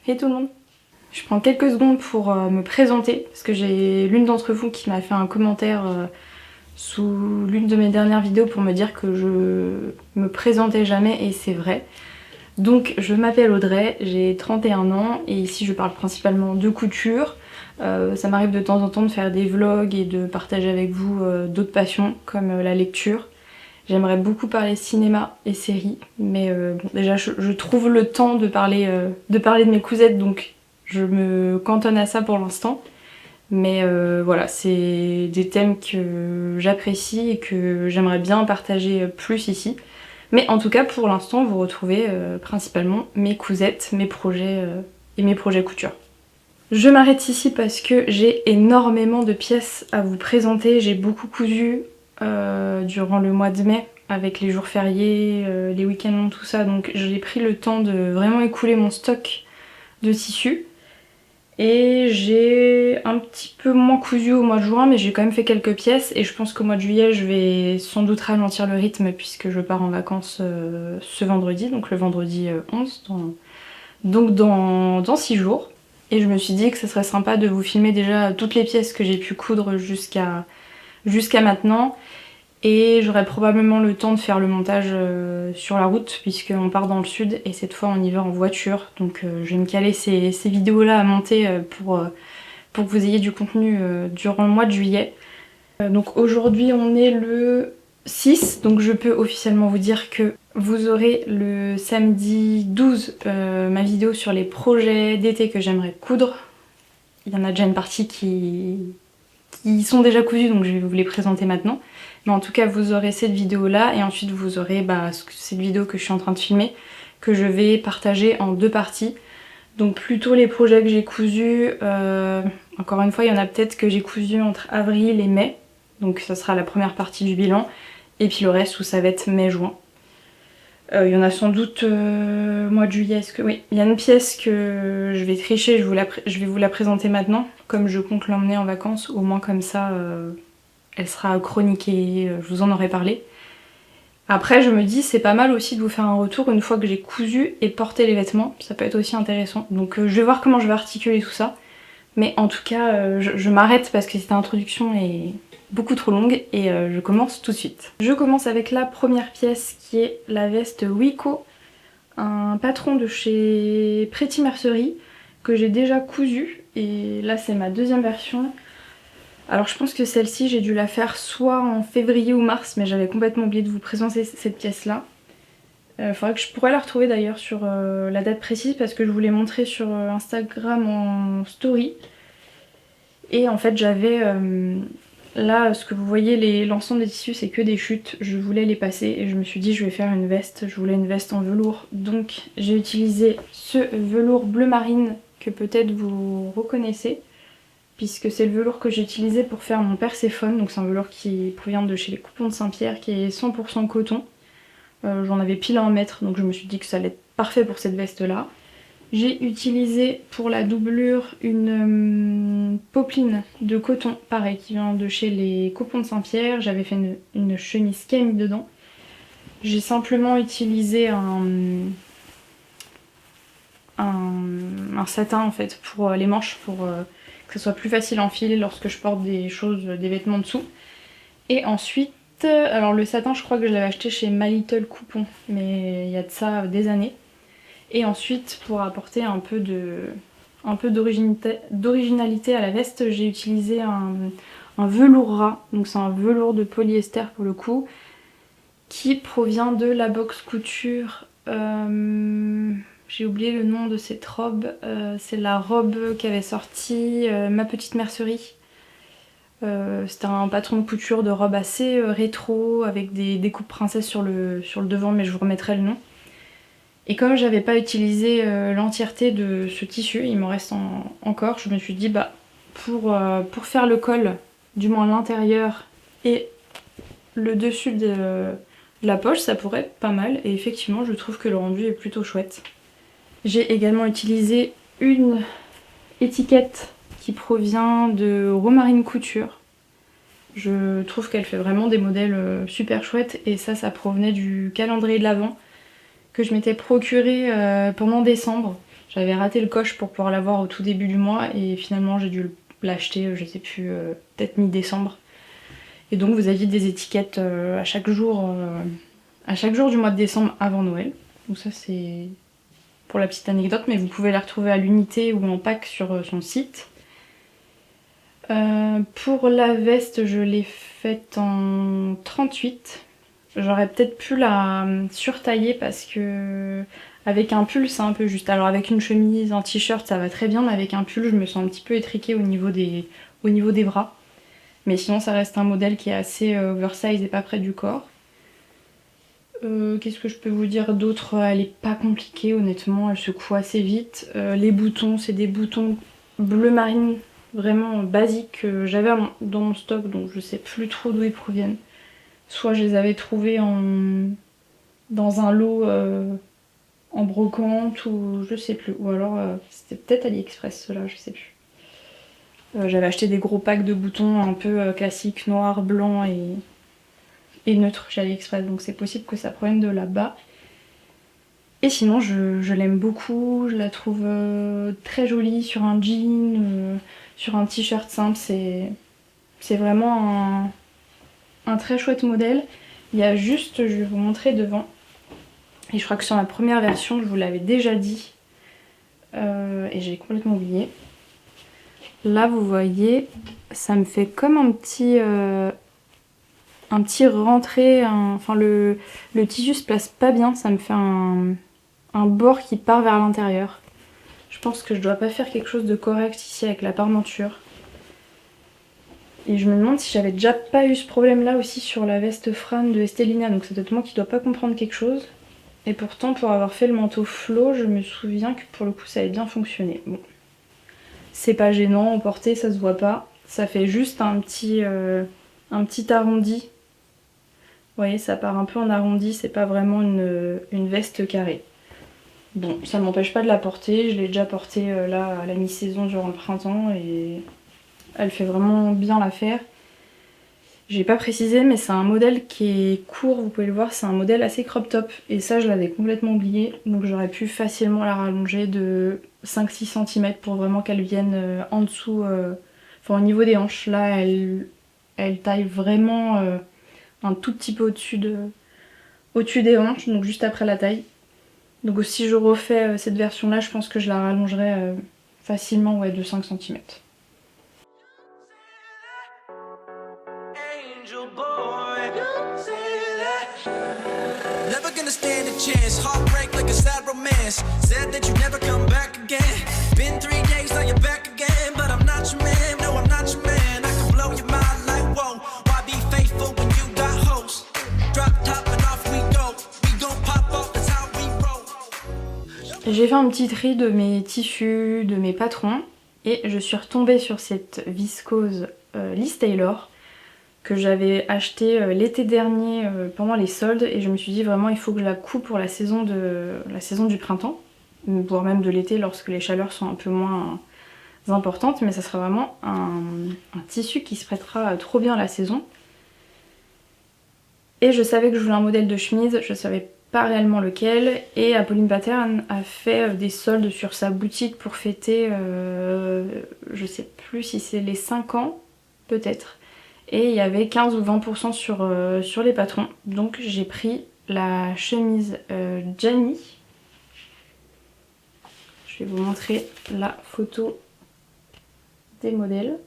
Hey tout le monde. Je prends quelques secondes pour me présenter parce que j'ai l'une d'entre vous qui m'a fait un commentaire sous l'une de mes dernières vidéos pour me dire que je me présentais jamais et c'est vrai. Donc je m'appelle Audrey, j'ai 31 ans et ici je parle principalement de couture. Ça m'arrive de temps en temps de faire des vlogs et de partager avec vous d'autres passions comme la lecture. J'aimerais beaucoup parler cinéma et séries, mais bon, déjà je trouve le temps de parler de mes cousettes, donc je me cantonne à ça pour l'instant. Mais voilà, c'est des thèmes que j'apprécie et que j'aimerais bien partager plus ici. Mais en tout cas, pour l'instant, vous retrouvez principalement mes cousettes, mes projets et mes projets couture. Je m'arrête ici parce que j'ai énormément de pièces à vous présenter. J'ai beaucoup cousu durant le mois de mai avec les jours fériés, les week-ends longs, tout ça. Donc j'ai pris le temps de vraiment écouler mon stock de tissus. Et j'ai un petit peu moins cousu au mois de juin, mais j'ai quand même fait quelques pièces. Et je pense qu'au mois de juillet, je vais sans doute ralentir le rythme puisque je pars en vacances ce vendredi, donc le vendredi 11, donc dans 6 jours. Et je me suis dit que ce serait sympa de vous filmer déjà toutes les pièces que j'ai pu coudre jusqu'à maintenant. Et j'aurai probablement le temps de faire le montage sur la route puisqu'on part dans le sud et cette fois on y va en voiture. Donc je vais me caler ces vidéos là à monter pour que vous ayez du contenu durant le mois de juillet. Donc aujourd'hui on est le 6, donc je peux officiellement vous dire que vous aurez le samedi 12 ma vidéo sur les projets d'été que j'aimerais coudre. Il y en a déjà une partie qui sont déjà cousus, donc je vais vous les présenter maintenant. Mais en tout cas, vous aurez cette vidéo-là, et ensuite vous aurez cette vidéo que je suis en train de filmer, que je vais partager en 2 parties. Donc plutôt les projets que j'ai cousus, encore une fois, il y en a peut-être que j'ai cousu entre avril et mai, donc ça sera la première partie du bilan, et puis le reste où ça va être mai-juin. Il y en a sans doute mois de juillet, oui, il y a une pièce que je vais tricher, je vais vous la présenter maintenant, comme je compte l'emmener en vacances, au moins comme ça elle sera chroniquée, je vous en aurai parlé. Après je me dis c'est pas mal aussi de vous faire un retour une fois que j'ai cousu et porté les vêtements, ça peut être aussi intéressant. Donc je vais voir comment je vais articuler tout ça, mais en tout cas je m'arrête parce que cette introduction est beaucoup trop longue et je commence tout de suite. Je commence avec la première pièce qui est la veste Wiko, un patron de chez Pretty Mercerie que j'ai déjà cousu et là c'est ma deuxième version. Alors je pense que celle-ci j'ai dû la faire soit en février ou mars, mais j'avais complètement oublié de vous présenter cette pièce là. Faudrait que je pourrais la retrouver d'ailleurs sur la date précise parce que je vous l'ai montré sur Instagram en story. Et en fait j'avais là ce que vous voyez, l'ensemble des tissus c'est que des chutes, je voulais les passer et je me suis dit je vais faire une veste, je voulais une veste en velours. Donc j'ai utilisé ce velours bleu marine que peut-être vous reconnaissez, puisque c'est le velours que j'ai utilisé pour faire mon Perséphone, donc c'est un velours qui provient de chez les Coupons de Saint-Pierre, qui est 100% coton. J'en avais pile à en mettre, donc je me suis dit que ça allait être parfait pour cette veste-là. J'ai utilisé pour la doublure une popeline de coton, pareil, qui vient de chez les Coupons de Saint-Pierre. J'avais fait une chemise Kame dedans. J'ai simplement utilisé un satin en fait pour les manches, pour que ce soit plus facile à enfiler lorsque je porte des vêtements dessous. Et ensuite, alors le satin je crois que je l'avais acheté chez My Little Coupon, mais il y a de ça des années. Et ensuite pour apporter un peu d'originalité à la veste, j'ai utilisé un velours ras, donc c'est un velours de polyester pour le coup, qui provient de la box couture. J'ai oublié le nom de cette robe, c'est la robe qu'avait sorti Ma Petite Mercerie. C'était un patron de couture de robe assez rétro avec des découpes princesses sur le devant, mais je vous remettrai le nom. Et comme j'avais pas utilisé l'entièreté de ce tissu, il m'en reste encore, je me suis dit pour faire le col, du moins l'intérieur et le dessus de la poche, ça pourrait être pas mal. Et effectivement je trouve que le rendu est plutôt chouette. J'ai également utilisé une étiquette qui provient de Romarine Couture. Je trouve qu'elle fait vraiment des modèles super chouettes et ça provenait du calendrier de l'Avent que je m'étais procuré pendant décembre. J'avais raté le coche pour pouvoir l'avoir au tout début du mois et finalement j'ai dû l'acheter, je sais plus, peut-être mi-décembre. Et donc vous aviez des étiquettes à chaque jour du mois de décembre avant Noël. Donc ça c'est pour la petite anecdote, mais vous pouvez la retrouver à l'unité ou en pack sur son site. Pour la veste, je l'ai faite en 38. J'aurais peut-être pu la surtailler parce que avec un pull c'est un peu juste. Alors avec une chemise, un t-shirt ça va très bien, mais avec un pull je me sens un petit peu étriquée au niveau des bras. Mais sinon ça reste un modèle qui est assez oversize et pas près du corps. Qu'est-ce que je peux vous dire d'autre? Elle est pas compliquée honnêtement, elle se coud assez vite. Les boutons, c'est des boutons bleu marine vraiment basiques que j'avais dans mon stock, donc je sais plus trop d'où ils proviennent. Soit je les avais trouvés dans un lot en brocante ou je sais plus. Ou alors c'était peut-être AliExpress ceux-là, je sais plus. J'avais acheté des gros packs de boutons un peu classiques, noir, blanc et neutre chez AliExpress, donc c'est possible que ça provienne de là-bas. Et sinon je l'aime beaucoup, je la trouve très jolie sur un jean, sur un t-shirt simple, c'est vraiment un très chouette modèle. Il y a juste, je vais vous montrer devant, et je crois que sur ma première version je vous l'avais déjà dit, et j'ai complètement oublié. Là vous voyez, ça me fait comme un petit rentré, enfin le tissu se place pas bien, ça me fait un bord qui part vers l'intérieur. Je pense que je dois pas faire quelque chose de correct ici avec la parmenture. Et je me demande si j'avais déjà pas eu ce problème là aussi sur la veste Fran de Estelina, donc c'est peut-être moi qui dois pas comprendre quelque chose. Et pourtant pour avoir fait le manteau Flo, je me souviens que pour le coup ça avait bien fonctionné. Bon, c'est pas gênant, au porté ça se voit pas. Ça fait juste un petit arrondi. Vous voyez, ça part un peu en arrondi, c'est pas vraiment une veste carrée. Bon, ça ne m'empêche pas de la porter, je l'ai déjà portée là à la mi-saison durant le printemps et elle fait vraiment bien l'affaire. J'ai pas précisé mais c'est un modèle qui est court, vous pouvez le voir, c'est un modèle assez crop top et ça je l'avais complètement oublié, donc j'aurais pu facilement la rallonger de 5-6 cm pour vraiment qu'elle vienne en dessous, enfin au niveau des hanches. Là elle taille vraiment un tout petit peu au-dessus des hanches, donc juste après la taille. Donc si je refais cette version là, je pense que je la rallongerai facilement, ouais, de 5 cm. J'ai fait un petit tri de mes tissus, de mes patrons, et je suis retombée sur cette viscose Liz Taylor que j'avais acheté l'été dernier pendant les soldes, et je me suis dit vraiment il faut que je la coupe pour la saison du printemps, voire même de l'été lorsque les chaleurs sont un peu moins importantes, mais ça sera vraiment un tissu qui se prêtera trop bien à la saison. Et je savais que je voulais un modèle de chemise, je savais pas réellement lequel, et Apolline Pattern a fait des soldes sur sa boutique pour fêter, je sais plus si c'est les 5 ans peut-être, et il y avait 15 ou 20% sur les patrons, donc j'ai pris la chemise Gianni. Je vais vous montrer la photo des modèles.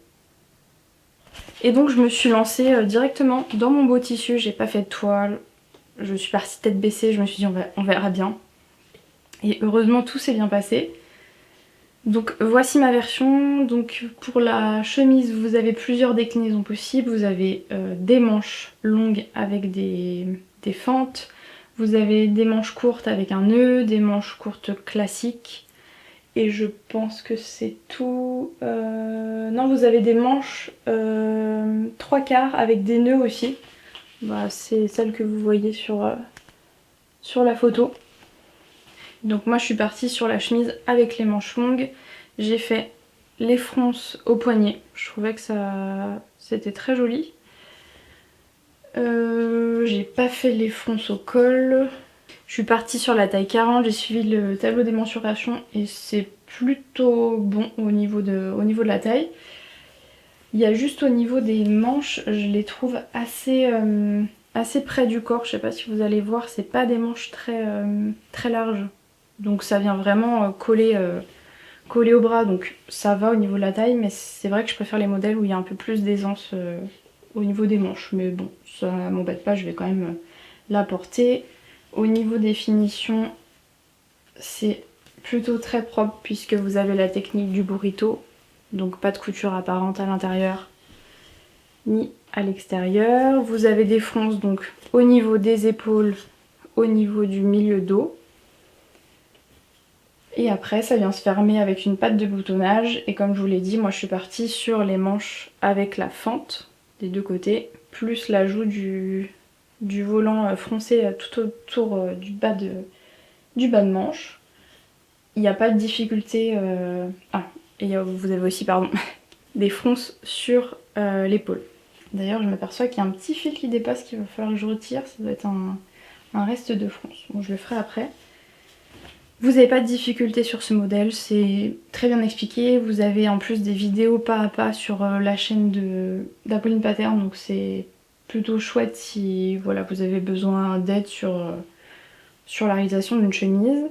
Et donc je me suis lancée directement dans mon beau tissu, j'ai pas fait de toile. Je suis partie tête baissée, je me suis dit on verra bien. Et heureusement tout s'est bien passé. Donc voici ma version. Donc pour la chemise vous avez plusieurs déclinaisons possibles. Vous avez des manches longues avec des fentes. Vous avez des manches courtes avec un nœud, des manches courtes classiques. Et je pense que c'est tout. Non, vous avez des manches 3/4 avec des nœuds aussi. Bah, c'est celle que vous voyez sur la photo. Donc moi je suis partie sur la chemise avec les manches longues. J'ai fait les fronces au poignet. Je trouvais que c'était très joli. J'ai pas fait les fronces au col. Je suis partie sur la taille 40, j'ai suivi le tableau des mensurations et c'est plutôt bon au niveau de la taille. Il y a juste au niveau des manches, je les trouve assez près du corps. Je sais pas si vous allez voir, c'est pas des manches très larges. Donc ça vient vraiment coller au bras, donc ça va au niveau de la taille, mais c'est vrai que je préfère les modèles où il y a un peu plus d'aisance au niveau des manches. Mais bon, ça m'embête pas, je vais quand même la porter. Au niveau des finitions, c'est plutôt très propre puisque vous avez la technique du burrito, donc pas de couture apparente à l'intérieur ni à l'extérieur. Vous avez des fronces donc au niveau des épaules, au niveau du milieu dos. Et après ça vient se fermer avec une patte de boutonnage et comme je vous l'ai dit, moi je suis partie sur les manches avec la fente des deux côtés, plus l'ajout du volant froncé tout autour du bas de manche. Il n'y a pas de difficulté... Ah, et vous avez aussi des fronces sur l'épaule. D'ailleurs je m'aperçois qu'il y a un petit fil qui dépasse qu'il va falloir que je retire, ça doit être un reste de fronce. Bon, je le ferai après. Vous n'avez pas de difficulté sur ce modèle, c'est très bien expliqué. Vous avez en plus des vidéos pas à pas sur la chaîne d'Apolline Pattern, donc c'est plutôt chouette si voilà, vous avez besoin d'aide sur la réalisation d'une chemise.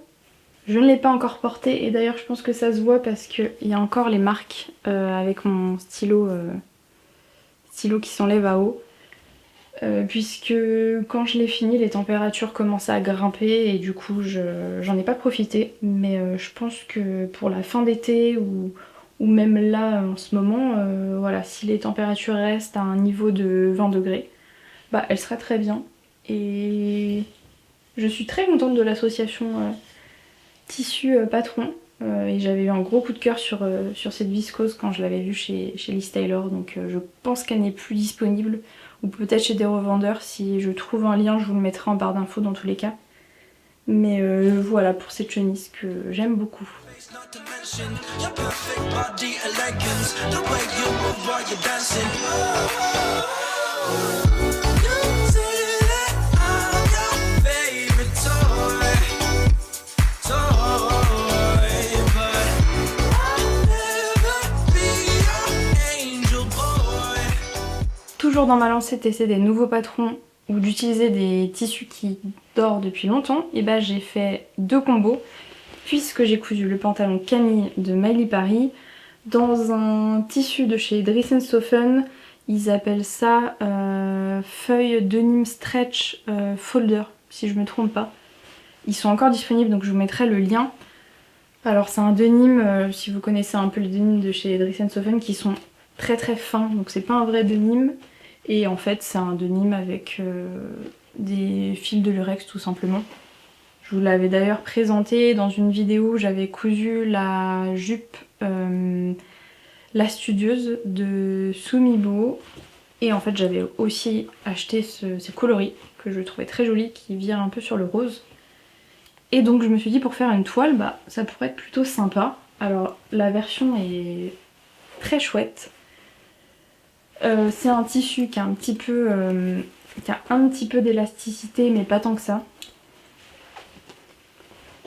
Je ne l'ai pas encore portée et d'ailleurs je pense que ça se voit parce qu'il y a encore les marques avec mon stylo qui s'enlève à eau. Puisque quand je l'ai fini, les températures commençaient à grimper et du coup j'en ai pas profité. Mais je pense que pour la fin d'été ou même là en ce moment, voilà, si les températures restent à un niveau de 20 degrés, bah elle sera très bien. Et je suis très contente de l'association tissu patron. Et j'avais eu un gros coup de cœur sur cette viscose quand je l'avais vue chez Liz Taylor, donc je pense qu'elle n'est plus disponible, ou peut-être chez des revendeurs. Si je trouve un lien, je vous le mettrai en barre d'infos dans tous les cas. Mais voilà pour cette chemise que j'aime beaucoup. Toujours dans ma lancée de tester des nouveaux patrons ou d'utiliser des tissus qui dorent depuis longtemps, et bah j'ai fait deux combos puisque j'ai cousu le pantalon Camille de Miley Paris dans un tissu de chez Dries & Soffen. Ils appellent ça feuille denim stretch folder si je me trompe pas. Ils sont encore disponibles donc je vous mettrai le lien. Alors c'est un denim, si vous connaissez un peu les denims de chez Dries & Soffen, qui sont très fins, donc c'est pas un vrai denim. Et en fait c'est un denim avec des fils de lurex tout simplement. Je vous l'avais d'ailleurs présenté dans une vidéo où j'avais cousu la jupe La Studieuse de Sumibo. Et en fait j'avais aussi acheté ces coloris que je trouvais très jolis, qui virent un peu sur le rose. Et donc je me suis dit pour faire une toile, bah ça pourrait être plutôt sympa. Alors la version est très chouette. C'est un tissu qui a un petit peu d'élasticité mais pas tant que ça.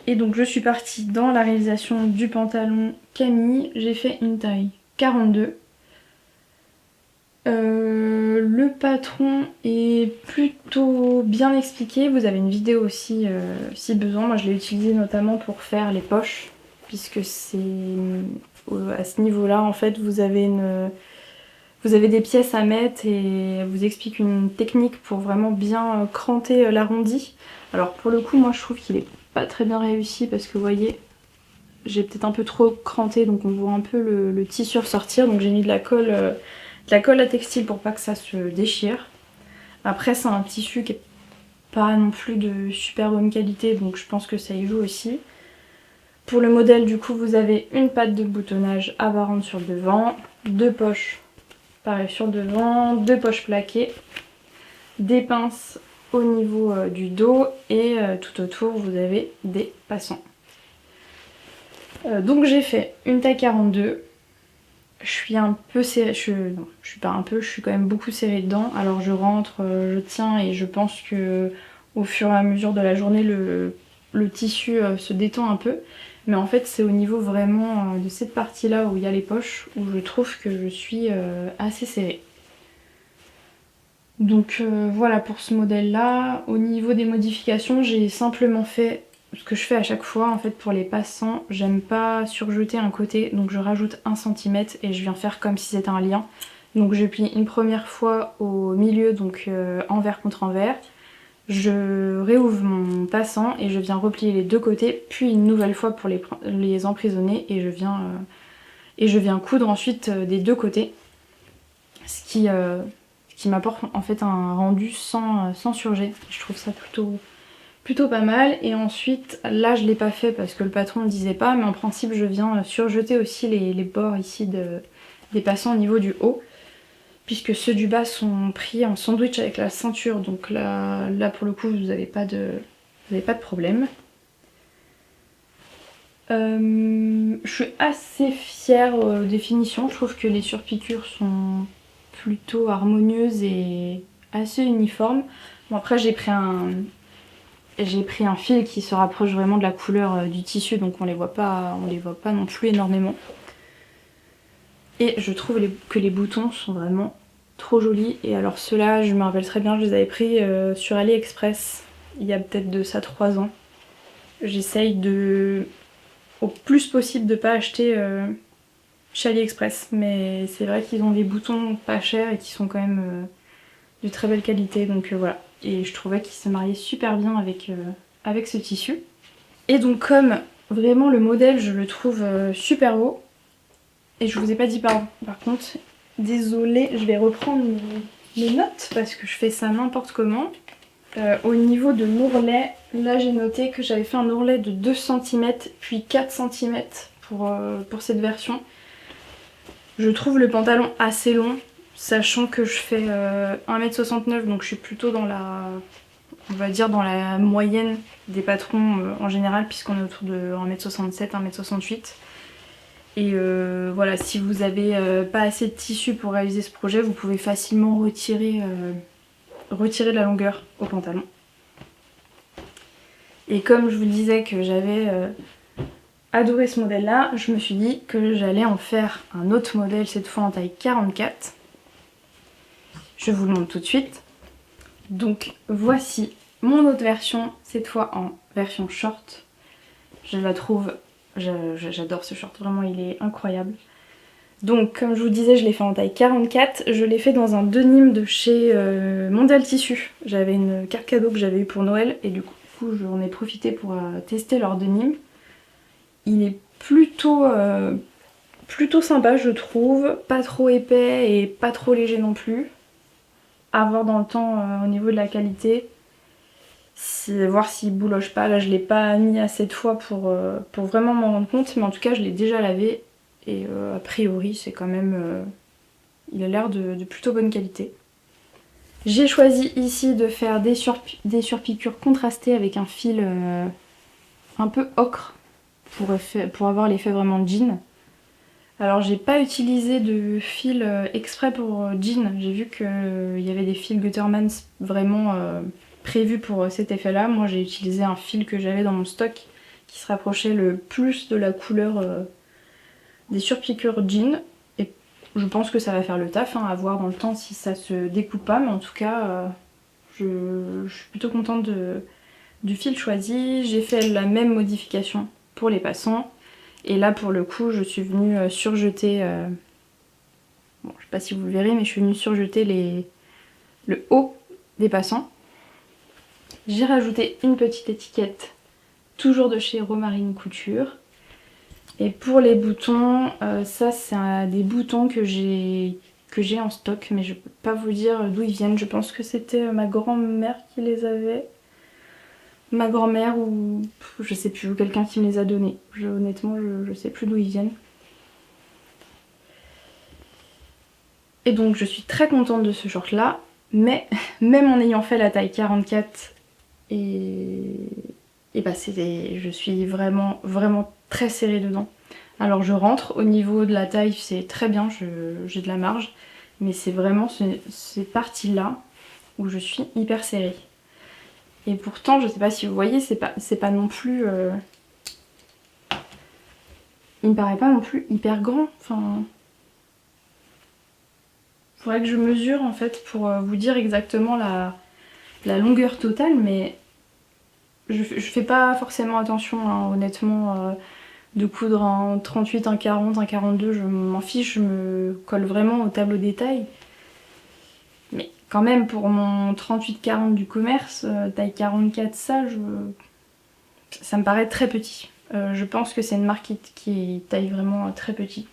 Et donc je suis partie dans la réalisation du pantalon Camille, j'ai fait une taille 42. Le patron est plutôt bien expliqué, vous avez une vidéo aussi si besoin. Moi je l'ai utilisé notamment pour faire les poches, puisque c'est à ce niveau là en fait vous avez des pièces à mettre et elle vous explique une technique pour vraiment bien cranter l'arrondi. Alors pour le coup moi je trouve qu'il est pas très bien réussi parce que vous voyez j'ai peut-être un peu trop cranté, donc on voit un peu le tissu ressortir, donc j'ai mis de la colle à textile pour pas que ça se déchire. Après c'est un tissu qui est pas non plus de super bonne qualité, donc je pense que ça y joue aussi. Pour le modèle du coup vous avez une patte de boutonnage apparente sur le devant, deux poches pareil sur le devant, deux poches plaquées, des pinces au niveau du dos et tout autour vous avez des passants. Donc j'ai fait une taille 42. Je suis un peu serrée, non, je suis pas un peu, je suis quand même beaucoup serrée dedans. Alors je rentre, je tiens et je pense que au fur et à mesure de la journée le tissu se détend un peu. Mais en fait c'est au niveau vraiment de cette partie là où il y a les poches où je trouve que je suis assez serrée. Donc voilà pour ce modèle là. Au niveau des modifications, j'ai simplement fait ce que je fais à chaque fois en fait pour les passants. J'aime pas surjeter un côté, donc je rajoute 1 cm et je viens faire comme si c'était un lien. Donc je plie une première fois au milieu, donc envers contre envers. Je réouvre mon passant et je viens replier les deux côtés, puis une nouvelle fois pour les emprisonner et je viens coudre ensuite des deux côtés. Ce qui m'apporte en fait un rendu sans surjet. Je trouve ça plutôt pas mal. Et ensuite, là je l'ai pas fait parce que le patron ne disait pas, mais en principe je viens surjeter aussi les bords ici des passants au niveau du haut, puisque ceux du bas sont pris en sandwich avec la ceinture, donc là pour le coup vous n'avez pas de problème. Je suis assez fière des finitions, je trouve que les surpiqûres sont plutôt harmonieuses et assez uniformes. Bon après j'ai pris un fil qui se rapproche vraiment de la couleur du tissu, donc on les voit pas non plus énormément. Et je trouve que les boutons sont vraiment trop jolis. Et alors ceux-là, je me rappelle très bien, je les avais pris sur AliExpress il y a peut-être de ça 3 ans. J'essaye au plus possible de pas acheter chez AliExpress, mais c'est vrai qu'ils ont des boutons pas chers et qui sont quand même de très belle qualité, donc voilà. Et je trouvais qu'ils se mariaient super bien avec ce tissu. Et donc comme vraiment le modèle je le trouve super beau, et je vous ai pas dit par contre, désolée, je vais reprendre mes notes parce que je fais ça n'importe comment. Au niveau de l'ourlet, là j'ai noté que j'avais fait un ourlet de 2 cm puis 4 cm pour cette version. Je trouve le pantalon assez long, sachant que je fais 1m69, donc je suis plutôt dans on va dire dans la moyenne des patrons en général, puisqu'on est autour de 1m67, 1m68. Et voilà, si vous avez pas assez de tissu pour réaliser ce projet, vous pouvez facilement retirer de la longueur au pantalon. Et comme je vous disais que j'avais adoré ce modèle là, je me suis dit que j'allais en faire un autre modèle, cette fois en taille 44. Je vous le montre tout de suite. Donc voici mon autre version, cette fois en version short. Je la trouve, j'adore ce short, vraiment il est incroyable. Donc comme je vous disais, je l'ai fait en taille 44, je l'ai fait dans un denim de chez Mondial Tissu. J'avais une carte cadeau que j'avais eue pour Noël et du coup j'en ai profité pour tester leur denim. Il est plutôt sympa je trouve, pas trop épais et pas trop léger non plus. À voir dans le temps au niveau de la qualité, voir s'il bouloche pas. Là je l'ai pas mis assez de fois pour vraiment m'en rendre compte, mais en tout cas je l'ai déjà lavé. Et a priori c'est quand même... il a l'air de plutôt bonne qualité. J'ai choisi ici de faire des surpiqûres contrastées avec un fil un peu ocre pour avoir l'effet vraiment jean. Alors j'ai pas utilisé de fil exprès pour jean, j'ai vu qu'il y avait des fils Guttermans vraiment prévus pour cet effet là. Moi j'ai utilisé un fil que j'avais dans mon stock qui se rapprochait le plus de la couleur des surpiqûres jean, et je pense que ça va faire le taf, hein, à voir dans le temps si ça se découpe pas, mais en tout cas je suis plutôt contente du fil choisi. J'ai fait la même modification pour les passants, et là pour le coup je suis venue surjeter, bon je sais pas si vous le verrez, mais je suis venue surjeter le haut des passants. J'ai rajouté une petite étiquette, toujours de chez Romarine Couture. Et pour les boutons, ça c'est des boutons que j'ai en stock, mais je peux pas vous dire d'où ils viennent. Je pense que c'était ma grand-mère qui les avait. Ma grand-mère ou je sais plus, ou quelqu'un qui me les a donnés. Honnêtement, je sais plus d'où ils viennent. Et donc je suis très contente de ce short là, mais même en ayant fait la taille 44, et bah je suis vraiment très serrée dedans. Alors je rentre, au niveau de la taille c'est très bien, j'ai de la marge, mais c'est vraiment ces parties là où je suis hyper serrée. Et pourtant, je sais pas si vous voyez, c'est pas non plus... Il me paraît pas non plus hyper grand. Enfin... Faudrait que je mesure en fait pour vous dire exactement la longueur totale, mais je fais pas forcément attention, hein, honnêtement, de coudre un 38, un 40, un 42, je m'en fiche, je me colle vraiment au tableau détail. Mais quand même, pour mon 38-40 du commerce, taille 44, ça me paraît très petit. Je pense que c'est une marque qui taille vraiment très petit.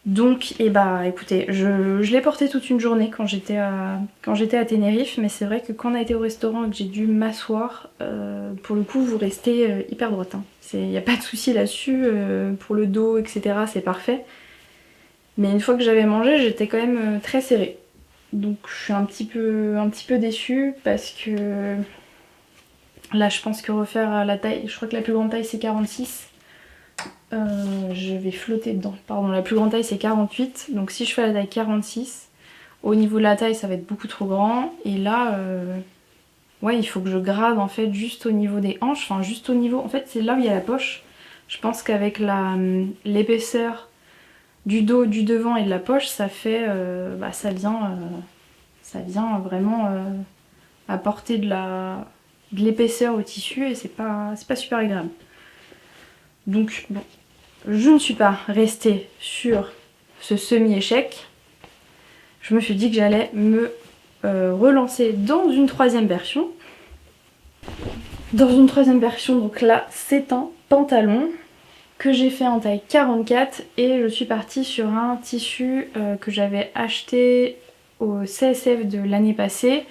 Donc, et bah écoutez, je l'ai porté toute une journée quand j'étais à Tenerife, mais c'est vrai que quand on a été au restaurant et que j'ai dû m'asseoir, pour le coup vous restez hyper droite. Il n'y a pas de souci là-dessus, pour le dos, etc. c'est parfait. Mais une fois que j'avais mangé, j'étais quand même très serrée. Donc je suis un petit peu déçue parce que là je pense que refaire la taille, je crois que la plus grande taille c'est 46. Je vais flotter dedans. Pardon, la plus grande taille c'est 48. Donc si je fais la taille 46, au niveau de la taille ça va être beaucoup trop grand. Et là, ouais, il faut que je grade en fait juste au niveau des hanches. Enfin juste au niveau, en fait c'est là où il y a la poche. Je pense qu'avec l'épaisseur du dos, du devant et de la poche, ça fait, ça vient vraiment apporter de l'épaisseur au tissu et c'est pas super agréable. Donc bon, je ne suis pas restée sur ce semi-échec. Je me suis dit que j'allais me relancer dans une troisième version. Dans une troisième version, donc là, c'est un pantalon que j'ai fait en taille 44 et je suis partie sur un tissu que j'avais acheté au CSF de l'année passée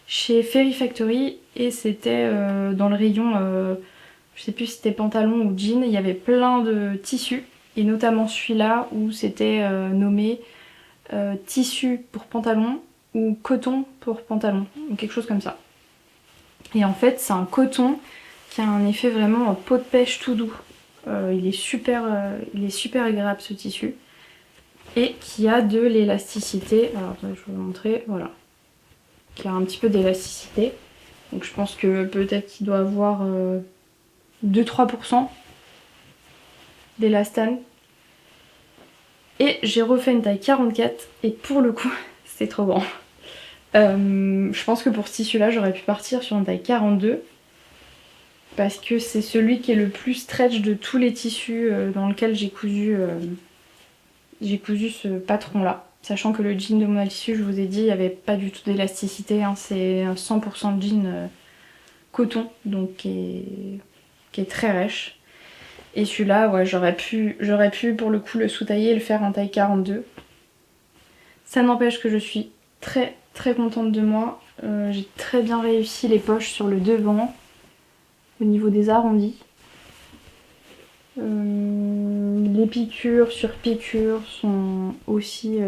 chez Fairy Factory et c'était dans le rayon... je sais plus si c'était pantalon ou jean, il y avait plein de tissus, et notamment celui-là où c'était nommé tissu pour pantalon ou coton pour pantalon, ou quelque chose comme ça. Et en fait c'est un coton qui a un effet vraiment peau de pêche tout doux. Il est super agréable ce tissu. Et qui a de l'élasticité. Alors attendez, je vais vous montrer, voilà. Qui a un petit peu d'élasticité. Donc je pense que peut-être qu'il doit avoir 2-3% d'élastane. Et j'ai refait une taille 44 et pour le coup c'est trop grand. Je pense que pour ce tissu là j'aurais pu partir sur une taille 42 parce que c'est celui qui est le plus stretch de tous les tissus dans lequel j'ai cousu ce patron là. Sachant que le jean de mon tissu, je vous ai dit, il n'y avait pas du tout d'élasticité, hein, c'est 100% de jean coton, donc qui est très rêche. Et celui-là, ouais, j'aurais pu pour le coup le sous-tailler et le faire en taille 42. Ça n'empêche que je suis très très contente de moi. J'ai très bien réussi les poches sur le devant, au niveau des arrondis. Les piqûres sur piqûres sont aussi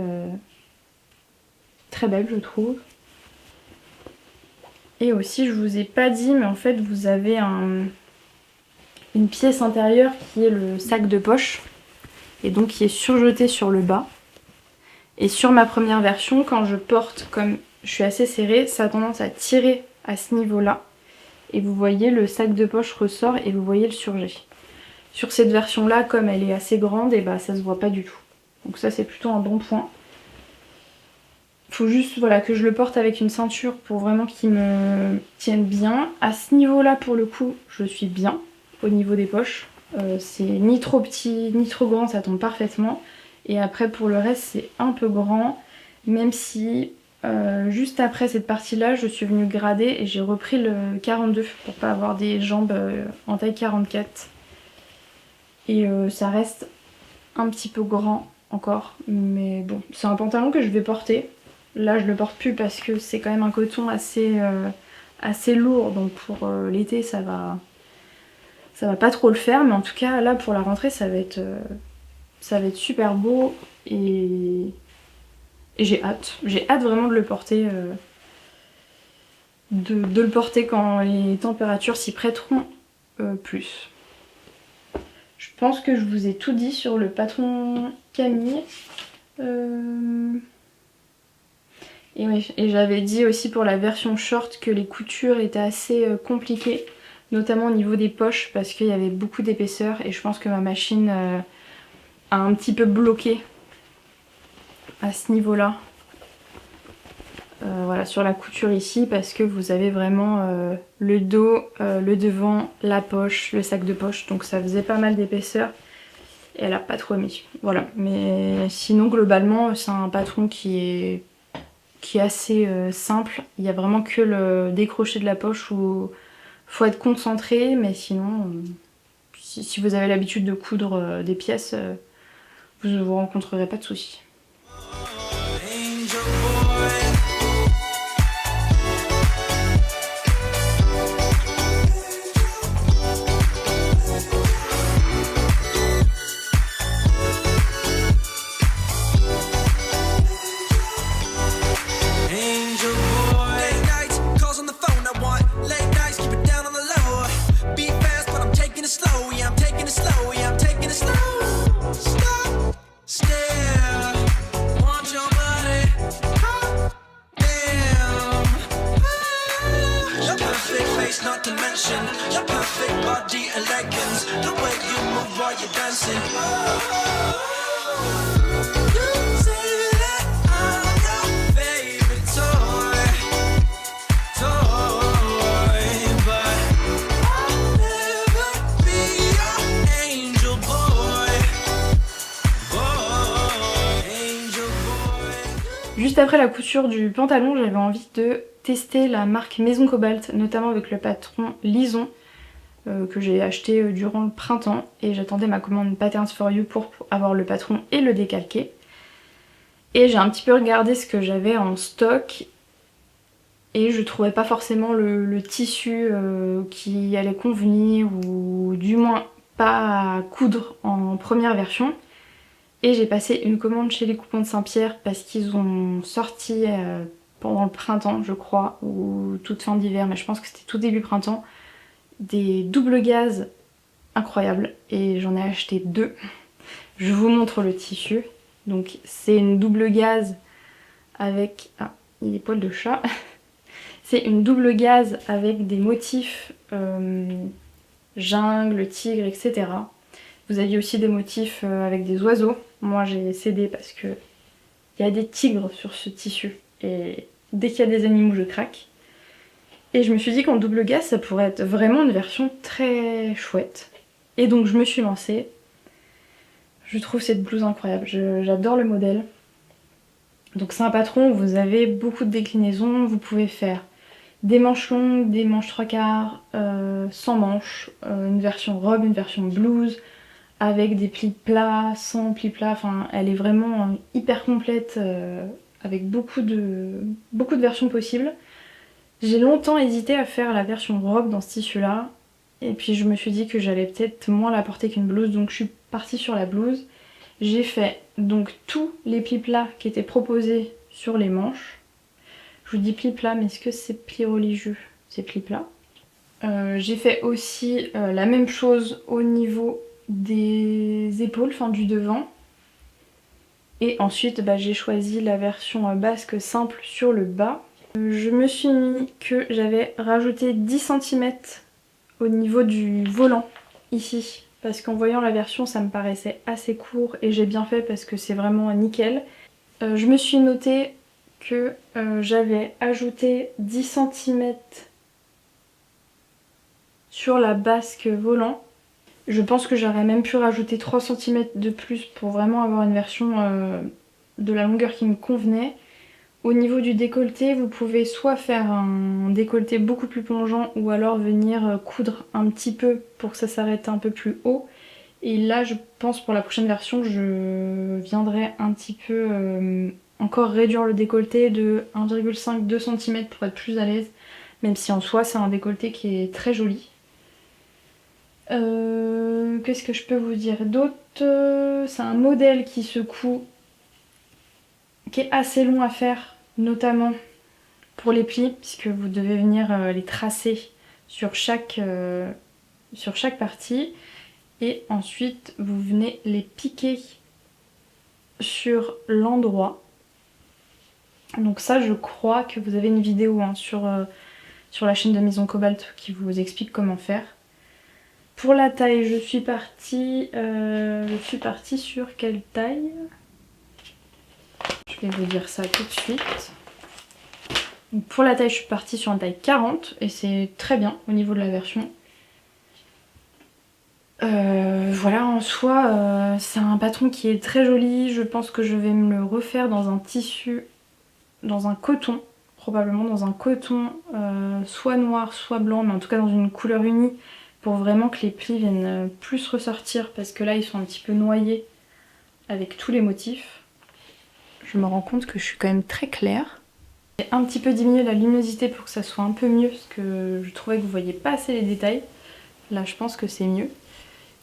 très belles, je trouve. Et aussi, je vous ai pas dit, mais en fait, vous avez une pièce intérieure qui est le sac de poche, et donc qui est surjeté sur le bas. Et sur ma première version, quand je porte, comme je suis assez serrée, ça a tendance à tirer à ce niveau-là. Et vous voyez, le sac de poche ressort et vous voyez le surjet. Sur cette version-là, comme elle est assez grande, et bah ça se voit pas du tout. Donc ça, c'est plutôt un bon point. Faut juste voilà, que je le porte avec une ceinture pour vraiment qu'il me tienne bien. À ce niveau-là, pour le coup, je suis bien au niveau des poches. C'est ni trop petit, ni trop grand, ça tombe parfaitement. Et après, pour le reste, c'est un peu grand. Même si, juste après cette partie-là, je suis venue grader et j'ai repris le 42 pour pas avoir des jambes en taille 44. Et ça reste un petit peu grand encore. Mais bon, c'est un pantalon que je vais porter. Là je le porte plus parce que c'est quand même un coton assez lourd, donc pour l'été ça va pas trop le faire, mais en tout cas là pour la rentrée ça va être super beau et j'ai hâte vraiment de le porter, de le porter quand les températures s'y prêteront plus. Je pense que je vous ai tout dit sur le patron Camille. Et oui, et j'avais dit aussi pour la version short que les coutures étaient assez compliquées, notamment au niveau des poches parce qu'il y avait beaucoup d'épaisseur et je pense que ma machine a un petit peu bloqué à ce niveau-là. Voilà, sur la couture ici parce que vous avez vraiment le dos, le devant, la poche, le sac de poche, donc ça faisait pas mal d'épaisseur et elle a pas trop aimé. Voilà, mais sinon globalement c'est un patron qui est assez simple. Il y a vraiment que le décroché de la poche où faut être concentré, mais sinon si vous avez l'habitude de coudre des pièces, vous ne vous rencontrerez pas de soucis. Not to mention your perfect body elegance, the way you move while you're dancing. You say that I'm your favorite toy, but I'll never be your angel boy, angel boy. Juste après la couture du pantalon, j'avais envie de tester la marque Maison Cobalt, notamment avec le patron Lison que j'ai acheté durant le printemps et j'attendais ma commande Patterns for You pour avoir le patron et le décalquer. Et j'ai un petit peu regardé ce que j'avais en stock et je trouvais pas forcément le tissu qui allait convenir ou du moins pas à coudre en première version. Et j'ai passé une commande chez les Coupons de Saint-Pierre parce qu'ils ont sorti pendant le printemps je crois, ou toute fin d'hiver, mais je pense que c'était tout début printemps, des doubles gazes incroyables et j'en ai acheté 2. Je vous montre le tissu. Donc c'est une double gaze avec... Ah, il y a des poils de chat. C'est une double gaze avec des motifs jungle, tigre, etc. Vous aviez aussi des motifs avec des oiseaux. Moi j'ai cédé parce que il y a des tigres sur ce tissu et dès qu'il y a des animaux je craque. Et je me suis dit qu'en double gaze ça pourrait être vraiment une version très chouette. Et donc je me suis lancée. Je trouve cette blouse incroyable, j'adore le modèle. Donc c'est un patron où vous avez beaucoup de déclinaisons, vous pouvez faire des manches longues, des manches 3/4, sans manches, une version robe, une version blouse, avec des plis plats, sans plis plats, enfin elle est vraiment hyper complète, avec beaucoup de versions possibles. J'ai longtemps hésité à faire la version robe dans ce tissu là, et puis je me suis dit que j'allais peut-être moins la porter qu'une blouse, donc je suis partie sur la blouse. J'ai fait donc tous les plis plats qui étaient proposés sur les manches. Je vous dis plis plats, mais est-ce que c'est plis religieux? C'est plis plats. J'ai fait aussi la même chose au niveau des épaules, enfin du devant. Et ensuite j'ai choisi la version basque simple sur le bas. Je me suis mis que j'avais rajouté 10 cm au niveau du volant ici. Parce qu'en voyant la version ça me paraissait assez court et j'ai bien fait parce que c'est vraiment nickel. Je me suis noté que j'avais ajouté 10 cm sur la basque volant. Je pense que j'aurais même pu rajouter 3 cm de plus pour vraiment avoir une version de la longueur qui me convenait. Au niveau du décolleté, vous pouvez soit faire un décolleté beaucoup plus plongeant ou alors venir coudre un petit peu pour que ça s'arrête un peu plus haut. Et là, je pense pour la prochaine version, je viendrai un petit peu encore réduire le décolleté de 1,5-2 cm pour être plus à l'aise. Même si en soi, c'est un décolleté qui est très joli. Qu'est-ce que je peux vous dire d'autre? C'est un modèle qui se coud, qui est assez long à faire, notamment pour les plis, puisque vous devez venir les tracer sur chaque partie. Et ensuite, vous venez les piquer sur l'endroit. Donc ça, je crois que vous avez une vidéo hein, sur la chaîne de Maison Cobalt qui vous explique comment faire. Pour la taille, je suis partie sur quelle taille? Je vais vous dire ça tout de suite. Donc pour la taille, je suis partie sur une taille 40 et c'est très bien au niveau de la version. Voilà, en soi, c'est un patron qui est très joli. Je pense que je vais me le refaire dans un tissu, dans un coton, probablement dans un coton soit noir, soit blanc, mais en tout cas dans une couleur unie pour vraiment que les plis viennent plus ressortir parce que là ils sont un petit peu noyés avec tous les motifs. Je me rends compte que je suis quand même très claire. J'ai un petit peu diminué la luminosité pour que ça soit un peu mieux parce que je trouvais que vous voyez pas assez les détails. Là je pense que c'est mieux.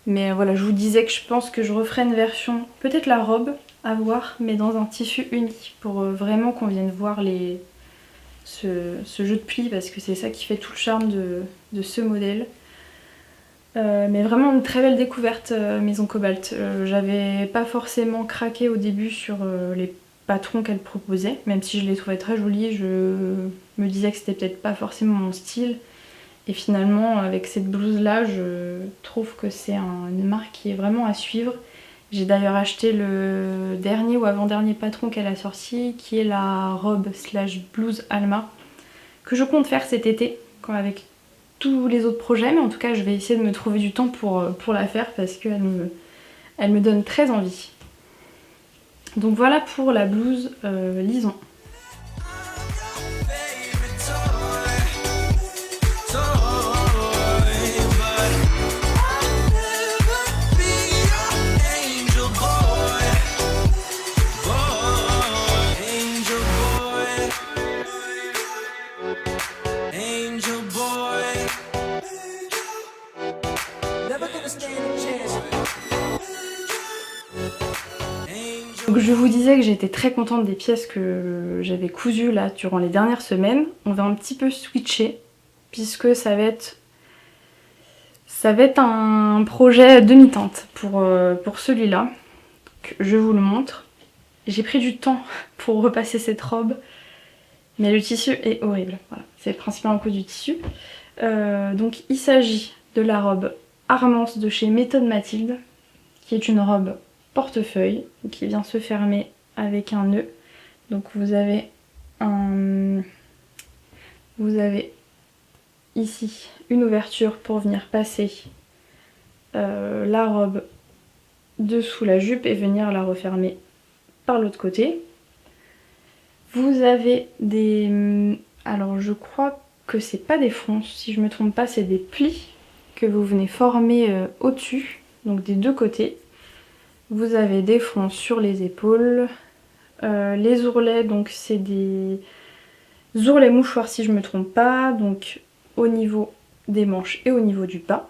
Mais voilà, je vous disais que je pense que je referai une version, peut-être la robe, à voir, mais dans un tissu uni, pour vraiment qu'on vienne voir ce jeu de plis, parce que c'est ça qui fait tout le charme de ce modèle. Mais vraiment une très belle découverte Maison Cobalt. J'avais pas forcément craqué au début sur les patrons qu'elle proposait, même si je les trouvais très jolis, je me disais que c'était peut-être pas forcément mon style. Et finalement, avec cette blouse-là, je trouve que c'est une marque qui est vraiment à suivre. J'ai d'ailleurs acheté le dernier ou avant-dernier patron qu'elle a sorti, qui est la robe slash blouse Alma, que je compte faire cet été, avec tous les autres projets. Mais en tout cas, je vais essayer de me trouver du temps pour la faire, parce qu'elle me donne très envie. Donc voilà pour la blouse Lison. Donc je vous disais que j'étais très contente des pièces que j'avais cousues là durant les dernières semaines. On va un petit peu switcher puisque ça va être un projet demi-teinte pour celui-là. Je vous le montre. J'ai pris du temps pour repasser cette robe, mais le tissu est horrible. Voilà, c'est principalement à cause du tissu. Donc il s'agit de la robe Armance de chez Méthode Mathilde, qui est une robe portefeuille qui vient se fermer avec un nœud. Donc vous avez ici une ouverture pour venir passer la robe dessous la jupe et venir la refermer par l'autre côté. Vous avez alors je crois que c'est pas des fronces, si je me trompe pas, c'est des plis que vous venez former au-dessus, donc des deux côtés. Vous avez des fronces sur les épaules, les ourlets, donc c'est des ourlets mouchoirs si je me trompe pas, donc au niveau des manches et au niveau du bas.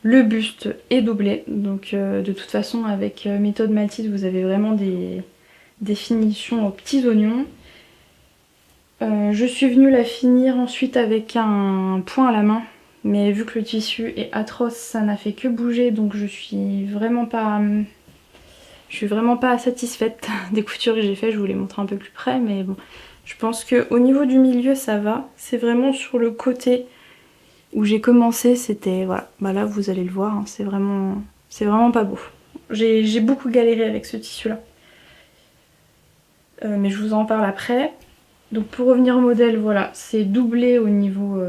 Le buste est doublé, donc de toute façon avec Méthode Mathilde vous avez vraiment des finitions aux petits oignons. Je suis venue la finir ensuite avec un point à la main, mais vu que le tissu est atroce, ça n'a fait que bouger, donc je suis vraiment pas satisfaite des coutures que j'ai fait. Je vous les montre un peu plus près, mais bon, je pense qu'au niveau du milieu ça va. C'est vraiment sur le côté où j'ai commencé, c'était voilà, bah là vous allez le voir, hein, c'est vraiment pas beau. J'ai beaucoup galéré avec ce tissu là, mais je vous en parle après. Donc pour revenir au modèle, voilà, c'est doublé au niveau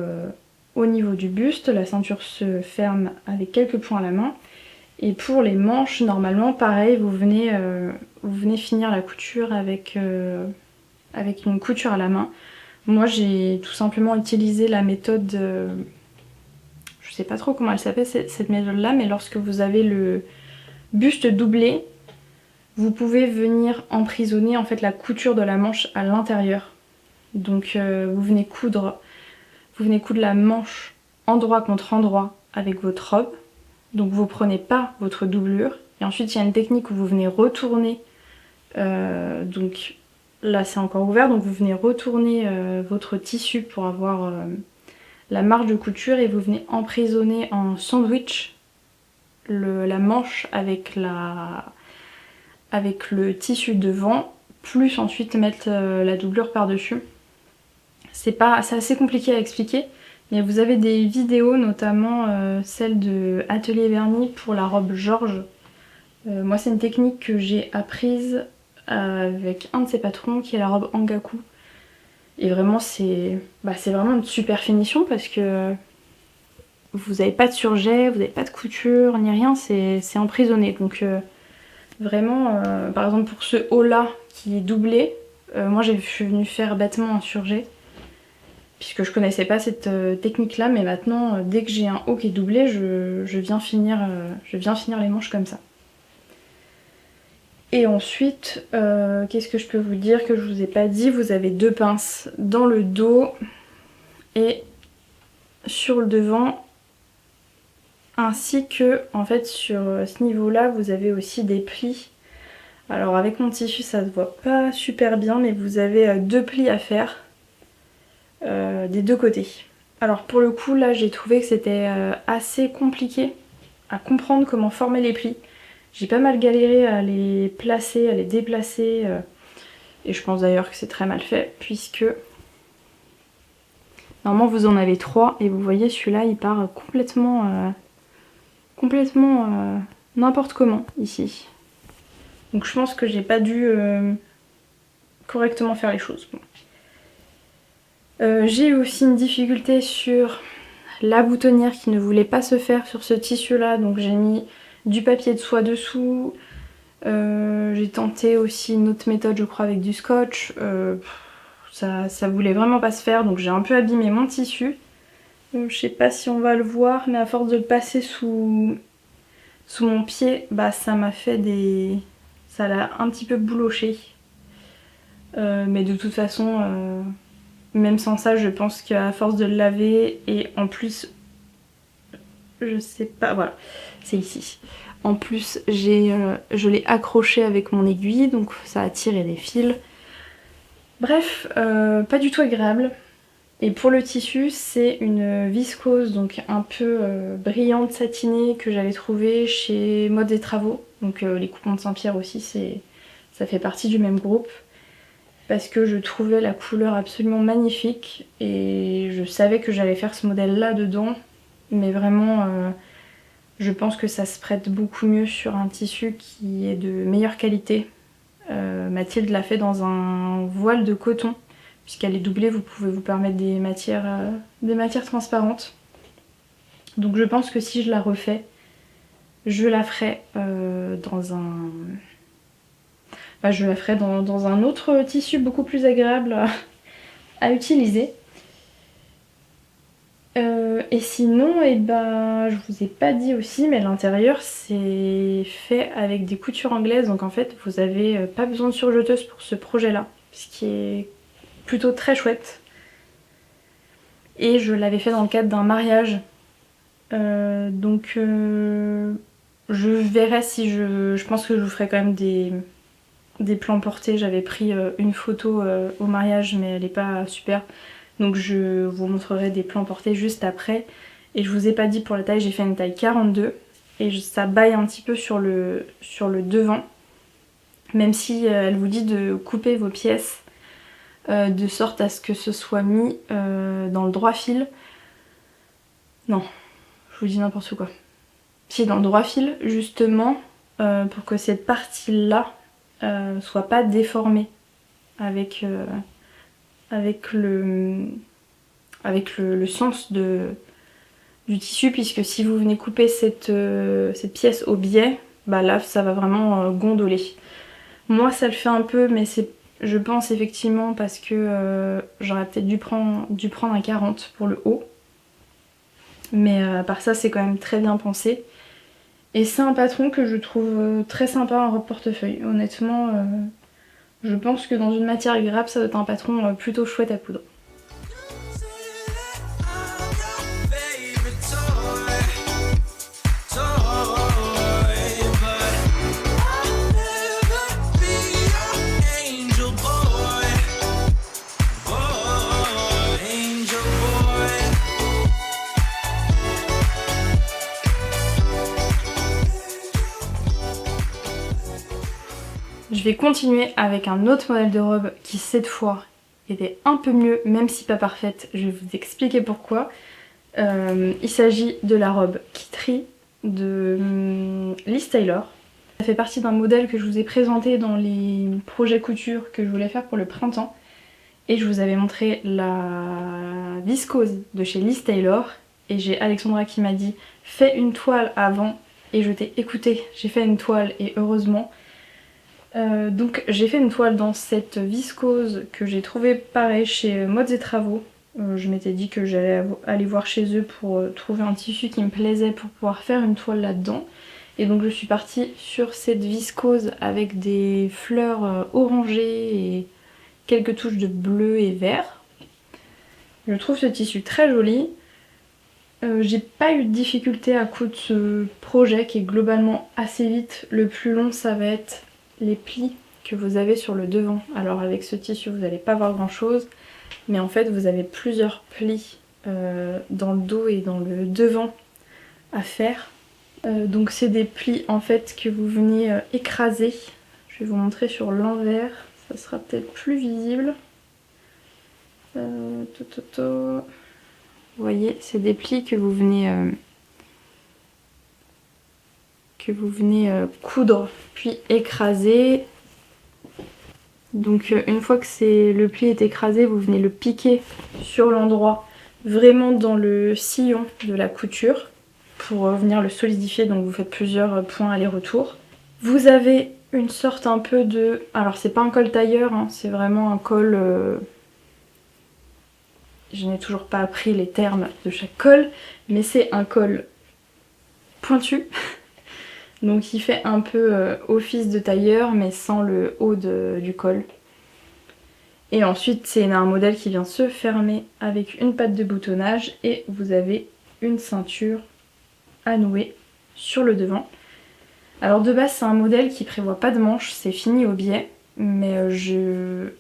du buste, la ceinture se ferme avec quelques points à la main. Et pour les manches, normalement, pareil, vous venez finir la couture avec une couture à la main. Moi, j'ai tout simplement utilisé la méthode, je sais pas trop comment elle s'appelle cette méthode-là, mais lorsque vous avez le buste doublé, vous pouvez venir emprisonner en fait la couture de la manche à l'intérieur. Donc vous venez coudre la manche endroit contre endroit avec votre robe. Donc vous prenez pas votre doublure. Et ensuite il y a une technique où vous venez retourner. Donc là c'est encore ouvert. Donc vous venez retourner votre tissu pour avoir la marge de couture. Et vous venez emprisonner en sandwich la manche avec le tissu devant plus ensuite mettre la doublure par-dessus. C'est assez compliqué à expliquer, mais vous avez des vidéos, notamment celle de Atelier Vernis pour la robe Georges. Moi c'est une technique que j'ai apprise avec un de ses patrons qui est la robe Angaku. Et vraiment c'est vraiment une super finition parce que vous n'avez pas de surjet, vous n'avez pas de couture ni rien, c'est emprisonné. Donc vraiment, par exemple pour ce haut là qui est doublé, moi je suis venue faire bêtement un surjet puisque je connaissais pas cette technique là, mais maintenant dès que j'ai un haut qui est doublé, je viens finir les manches comme ça. Et ensuite, qu'est-ce que je peux vous dire que je vous ai pas dit? Vous avez 2 pinces dans le dos et sur le devant, ainsi que en fait sur ce niveau là vous avez aussi des plis. Alors avec mon tissu ça se voit pas super bien, mais vous avez 2 plis à faire des 2 côtés. Alors pour le coup là j'ai trouvé que c'était assez compliqué à comprendre comment former les plis. J'ai pas mal galéré à les placer, à les déplacer, et je pense d'ailleurs que c'est très mal fait puisque normalement vous en avez 3 et vous voyez celui-là il part complètement n'importe comment ici. Donc je pense que j'ai pas dû correctement faire les choses. Bon. J'ai eu aussi une difficulté sur la boutonnière qui ne voulait pas se faire sur ce tissu là, donc j'ai mis du papier de soie dessous. J'ai tenté aussi une autre méthode je crois avec du scotch. Ça voulait vraiment pas se faire, donc j'ai un peu abîmé mon tissu. Je sais pas si on va le voir, mais à force de le passer sous mon pied, bah ça m'a fait des... ça l'a un petit peu bouloché. Mais de toute façon, même sans ça, je pense qu'à force de le laver, et en plus, je sais pas, voilà, c'est ici. En plus, je l'ai accroché avec mon aiguille, donc ça a tiré des fils. Bref, pas du tout agréable. Et pour le tissu, c'est une viscose, donc un peu brillante, satinée, que j'avais trouvée chez Mode et Travaux. Donc les coupons de Saint-Pierre aussi, ça fait partie du même groupe. Parce que je trouvais la couleur absolument magnifique et je savais que j'allais faire ce modèle-là dedans. Mais vraiment, je pense que ça se prête beaucoup mieux sur un tissu qui est de meilleure qualité. Mathilde l'a fait dans un voile de coton. Puisqu'elle est doublée, vous pouvez vous permettre des matières transparentes. Donc je pense que si je la refais, je la ferai dans un autre tissu beaucoup plus agréable à utiliser. Et sinon, je vous ai pas dit aussi, mais l'intérieur c'est fait avec des coutures anglaises. Donc en fait, vous avez pas besoin de surjeteuse pour ce projet-là. Ce qui est plutôt très chouette. Et je l'avais fait dans le cadre d'un mariage. Je verrai si je pense que je vous ferai quand même des plans portés. J'avais pris une photo au mariage, mais elle n'est pas super. Donc je vous montrerai des plans portés juste après. Et je vous ai pas dit pour la taille, j'ai fait une taille 42. Et ça baille un petit peu sur le devant. Même si elle vous dit de couper vos pièces de sorte à ce que ce soit mis dans le droit fil. Non, je vous dis n'importe quoi. Si, dans le droit fil, justement, pour que cette partie-là soit pas déformée avec le sens du tissu, puisque si vous venez couper cette pièce au biais, bah là ça va vraiment gondoler. Moi ça le fait un peu, mais c'est, je pense effectivement, parce que j'aurais peut-être dû prendre un 40 pour le haut. Mais à part ça, c'est quand même très bien pensé. Et c'est un patron que je trouve très sympa en robe portefeuille. Honnêtement, je pense que dans une matière agréable, ça doit être un patron plutôt chouette à coudre. Je vais continuer avec un autre modèle de robe qui cette fois était un peu mieux, même si pas parfaite. Je vais vous expliquer pourquoi. Il s'agit de la robe Kitri de Liz Taylor. Ça fait partie d'un modèle que je vous ai présenté dans les projets couture que je voulais faire pour le printemps. Et je vous avais montré la viscose de chez Liz Taylor. Et j'ai Alexandra qui m'a dit fais une toile avant. Et je t'ai écouté, j'ai fait une toile et heureusement. Donc j'ai fait une toile dans cette viscose que j'ai trouvée pareil chez Modes et Travaux. Je m'étais dit que j'allais aller voir chez eux pour trouver un tissu qui me plaisait pour pouvoir faire une toile là-dedans. Et donc je suis partie sur cette viscose avec des fleurs orangées et quelques touches de bleu et vert. Je trouve ce tissu très joli. J'ai pas eu de difficulté à coudre ce projet qui est globalement assez vite. Le plus long ça va être les plis que vous avez sur le devant. Alors avec ce tissu vous n'allez pas voir grand chose, mais en fait vous avez plusieurs plis dans le dos et dans le devant à faire. Donc c'est des plis en fait que vous venez écraser. Je vais vous montrer sur l'envers, ça sera peut-être plus visible. Vous voyez, c'est des plis que vous venez coudre puis écraser. Donc une fois que le pli est écrasé, vous venez le piquer sur l'endroit vraiment dans le sillon de la couture pour venir le solidifier. Donc vous faites plusieurs points aller-retour. Vous avez une sorte un peu de... Alors c'est pas un col tailleur, hein, c'est vraiment un col... Je n'ai toujours pas appris les termes de chaque col, mais c'est un col pointu. Donc il fait un peu office de tailleur mais sans le haut du col. Et ensuite c'est un modèle qui vient se fermer avec une patte de boutonnage et vous avez une ceinture à nouer sur le devant. Alors de base c'est un modèle qui prévoit pas de manches, c'est fini au biais, mais je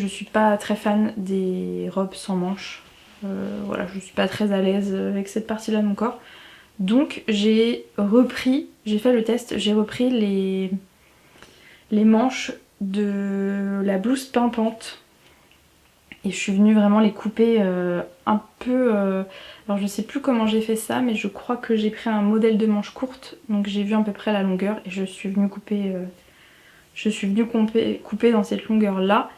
suis pas très fan des robes sans manches. Voilà, je suis pas très à l'aise avec cette partie là de mon corps. Donc j'ai fait le test, j'ai repris les manches de la blouse pimpante. Et je suis venue vraiment les couper un peu... Alors je sais plus comment j'ai fait ça, mais je crois que j'ai pris un modèle de manche courte. Donc j'ai vu à peu près la longueur et je suis venue couper, couper dans cette longueur là.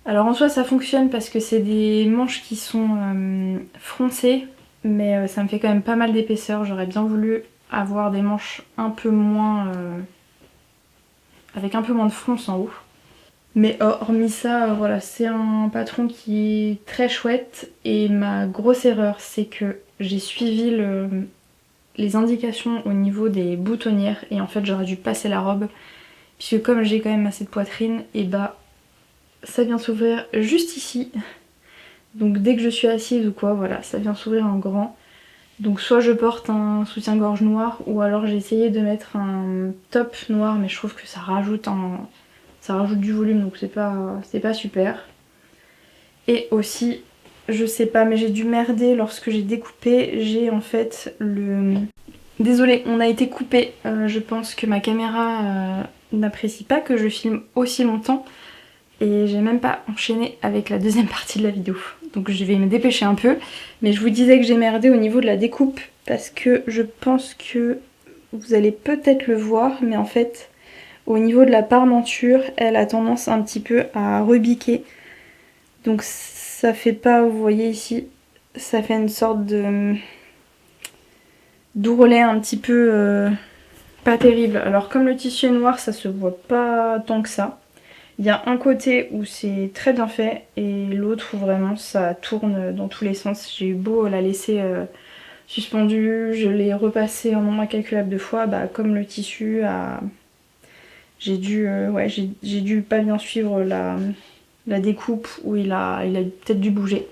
Alors en soi ça fonctionne parce que c'est des manches qui sont froncées. Mais ça me fait quand même pas mal d'épaisseur. J'aurais bien voulu avoir des manches un peu moins... avec un peu moins de fronce en haut. Mais hormis ça, voilà, c'est un patron qui est très chouette. Et ma grosse erreur, c'est que j'ai suivi les indications au niveau des boutonnières. Et en fait, j'aurais dû passer la robe. Puisque comme j'ai quand même assez de poitrine, et bah ça vient s'ouvrir juste ici. Donc dès que je suis assise ou quoi, voilà, ça vient s'ouvrir en grand. Donc soit je porte un soutien-gorge noir ou alors j'ai essayé de mettre un top noir, mais je trouve que ça rajoute du volume, donc c'est pas super. Et aussi, je sais pas, mais j'ai dû merder lorsque j'ai découpé. J'ai en fait le... Désolée, on a été coupé. Je pense que ma caméra n'apprécie pas que je filme aussi longtemps. Et j'ai même pas enchaîné avec la deuxième partie de la vidéo. Donc je vais me dépêcher un peu. Mais je vous disais que j'ai merdé au niveau de la découpe. Parce que je pense que vous allez peut-être le voir. Mais en fait, au niveau de la parmenture, elle a tendance un petit peu à rebiquer. Donc ça fait pas, vous voyez ici, ça fait une sorte de d'ourlet un petit peu pas terrible. Alors comme le tissu est noir, ça se voit pas tant que ça. Il y a un côté où c'est très bien fait et l'autre où vraiment ça tourne dans tous les sens. J'ai eu beau la laisser suspendue, je l'ai repassée en nombre incalculable de fois, bah, comme le tissu a... J'ai dû pas bien suivre la découpe où il a peut-être dû bouger.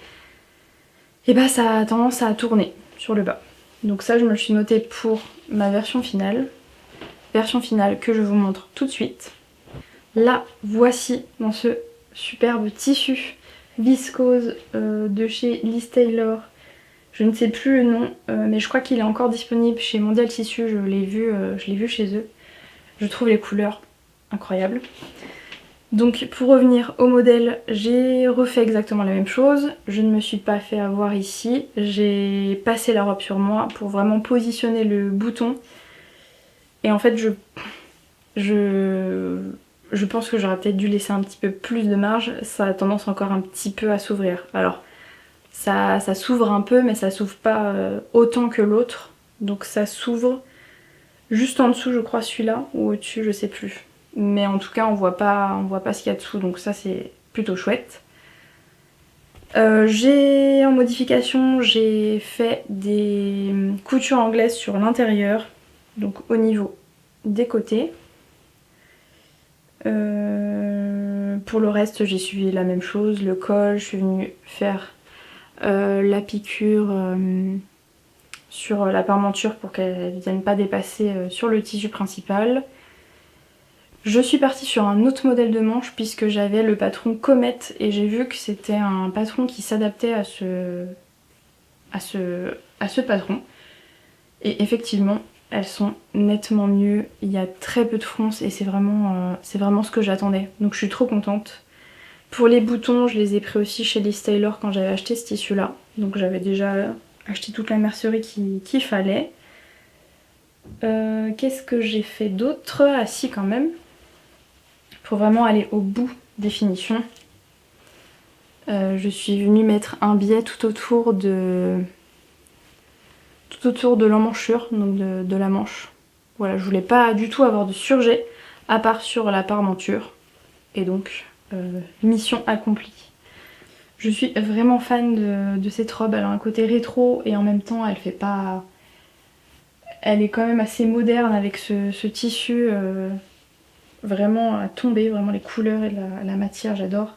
Et bah ça a tendance à tourner sur le bas. Donc ça je me le suis noté pour ma version finale. Version finale que je vous montre tout de suite. Là, voici dans ce superbe tissu viscose de chez Liz Taylor. Je ne sais plus le nom, mais je crois qu'il est encore disponible chez Mondial Tissu. Je l'ai vu chez eux. Je trouve les couleurs incroyable. Donc pour revenir au modèle, j'ai refait exactement la même chose. Je ne me suis pas fait avoir ici. J'ai passé la robe sur moi pour vraiment positionner le bouton. Et en fait je pense que j'aurais peut-être dû laisser un petit peu plus de marge. Ça a tendance encore un petit peu à s'ouvrir. Alors ça s'ouvre un peu, mais ça s'ouvre pas autant que l'autre. Donc ça s'ouvre juste en dessous, je crois, celui-là, ou au-dessus, je sais plus. Mais en tout cas, on voit pas ce qu'il y a dessous, donc ça c'est plutôt chouette. En modification, j'ai fait des coutures anglaises sur l'intérieur, donc au niveau des côtés. Pour le reste, j'ai suivi la même chose, le col, je suis venue faire la piqûre sur la parmenture pour qu'elle ne vienne pas dépasser sur le tissu principal. Je suis partie sur un autre modèle de manche puisque j'avais le patron Comet et j'ai vu que c'était un patron qui s'adaptait à ce patron. Et effectivement, elles sont nettement mieux, il y a très peu de fronce et c'est vraiment ce que j'attendais. Donc je suis trop contente. Pour les boutons, je les ai pris aussi chez Liz Taylor quand j'avais acheté ce tissu-là. Donc j'avais déjà acheté toute la mercerie qu'il fallait. Qu'est-ce que j'ai fait d'autre? Ah si, quand même. Pour vraiment aller au bout des finitions. Je suis venue mettre un biais tout autour de l'emmanchure, donc de la manche. Voilà, je voulais pas du tout avoir de surjet, à part sur la parmenture. Et donc, mission accomplie. Je suis vraiment fan de cette robe, elle a un côté rétro et en même temps elle fait pas... Elle est quand même assez moderne avec ce tissu vraiment à tomber, vraiment les couleurs et la matière, j'adore.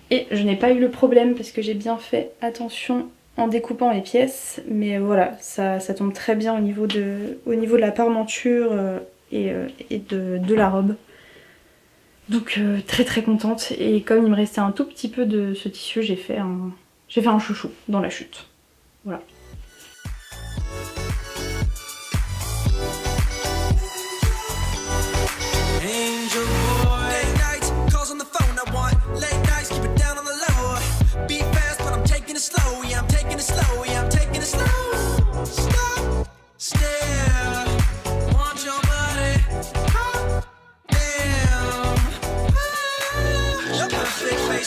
Et je n'ai pas eu le problème parce que j'ai bien fait attention en découpant les pièces, mais voilà, ça tombe très bien au niveau de la parmenture et de la robe. Donc très très contente, et comme il me restait un tout petit peu de ce tissu, j'ai fait un chouchou dans la chute. Voilà.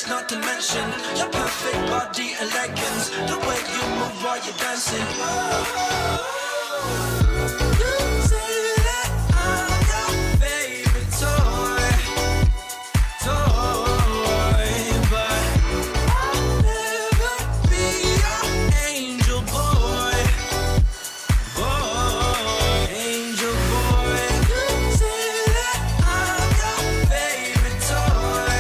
Not to mention your perfect body and leggings, the way you move while you're dancing. You say that I'm your favorite toy, but I'll never be your angel boy, angel boy. You say that I'm your favorite toy.